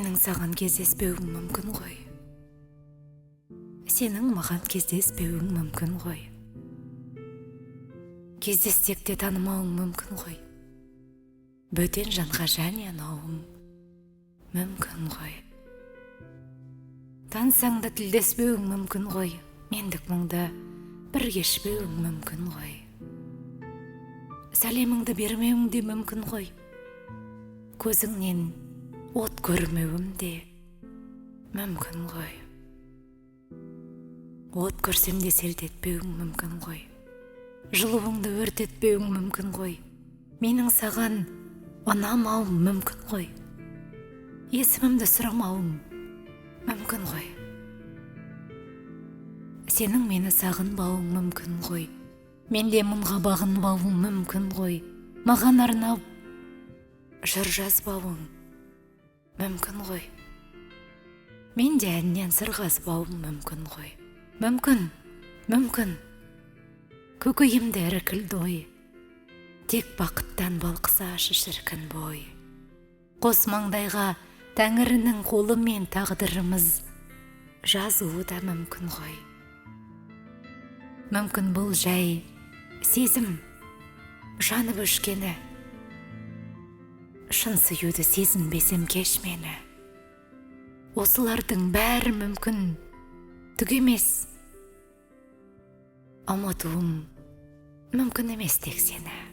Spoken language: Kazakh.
Менің саған кездеспеуім мүмкін ғой. Сенің маған кездеспеуің мүмкін ғой. Кездессек те танымауың мүмкін ғой. Бөтен жанға және анауың мүмкін ғой. Тансаң да тілдеспеуің мүмкін ғой. Мендік мұңды бір кешпеуің мүмкін ғой. Сәлеміңді бермеуің де мүмкін ғой. Көзіңнен от көрмеуім де мүмкін ғой. От көрсем де селт етпеуің мүмкін ғой. Жылуыңды өртетпеуің мүмкін ғой. Менің саған ұнамауым мүмкін ғой. Есімімді сұрамауың мүмкін ғой. Сенің мені сағынбауың мүмкін ғой. Менде мұңға бағынбауың мүмкін ғой. Маған арнап жыр жазбауың мүмкін ғой. Менде әннен сыр қазбауың мүмкін ғой. Мүмкін. Көкейімді іркілді ой. Тек бақыттан балқыса шіркін бой. Қос маңдайға Тәңірінің қолымен тағдырымыз жазуы да мүмкін ғой. Мүмкін бұл жай сезім жанып өшкені. Шын сүюді сезінбесем кеш мені. Осылардың бәрі мүмкін, түк емес. Ұмытуым мүмкін емес тек сені.